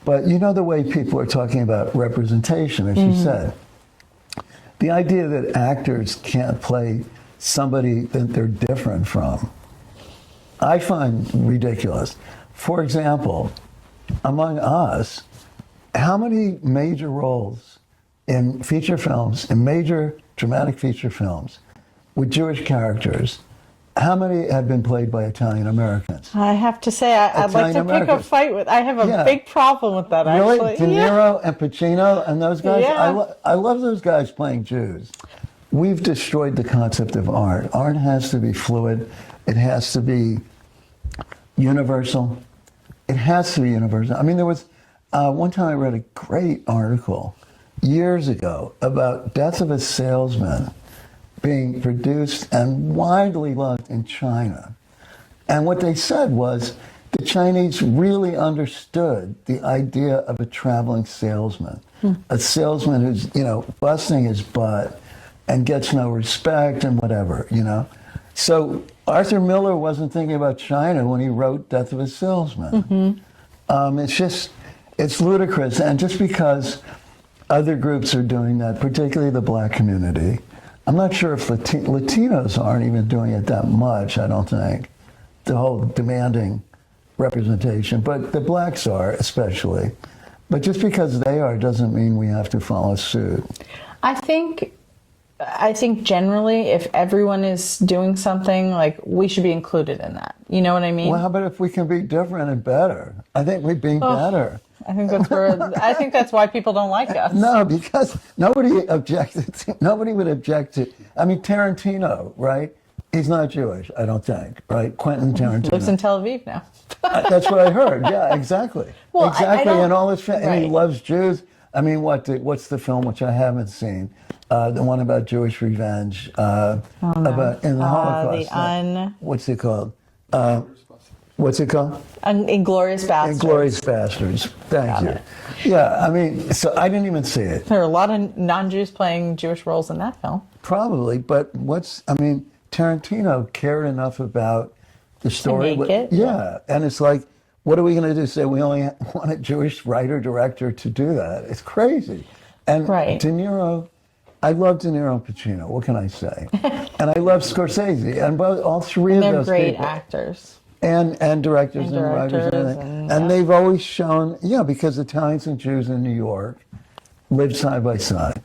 But you know the way people are talking about representation, as you said. The idea that actors can't play somebody that they're different from, I find ridiculous. For example, among us, how many major roles in feature films, in major dramatic feature films, with Jewish characters, how many have been played by Italian Americans? I have to say, I'd like to pick a fight with. I have a big problem with that. Really, actually. De Niro and Pacino and those guys. Yeah. I love those guys playing Jews. We've destroyed the concept of art. Art has to be fluid. It has to be universal. It has to be universal. I mean, there was one time I read a great article years ago about Death of a Salesman being produced and widely loved in China. And what they said was the Chinese really understood the idea of a traveling salesman, a salesman who's, you know, busting his butt and gets no respect and whatever, you know. So Arthur Miller wasn't thinking about China when he wrote Death of a Salesman. It's ludicrous. And just because other groups are doing that, particularly the black community, I'm not sure if Latinos aren't even doing it that much, I don't think, the whole demanding representation, but the blacks are especially. But just because they are doesn't mean we have to follow suit. I think generally, if everyone is doing something, like, we should be included in that. You know what I mean? Well, how about if we can be different and better? I think we're being better. I think that's why people don't like us. No, because nobody would object to. I mean, Tarantino, right? He's not Jewish, I don't think, right? Quentin Tarantino lives in Tel Aviv now. That's what I heard. Yeah, exactly. Well, exactly, and all his and he right. loves Jews. I mean, what's the film which I haven't seen? The one about Jewish revenge, about in the Holocaust. What's it called? What's it called? Inglourious Basterds. Inglourious Basterds. Thank you. Yeah, I mean, so I didn't even see it. There are a lot of non-Jews playing Jewish roles in that film. Probably, but Tarantino cared enough about the story. To make it. Yeah, and it's like, what are we going to do? Say we only want a Jewish writer-director to do that? It's crazy. And De Niro, I love De Niro and Pacino. What can I say? And I love Scorsese, and all three of those great people. actors. And directors and writers and everything. And they've always shown, because Italians and Jews in New York lived side by side.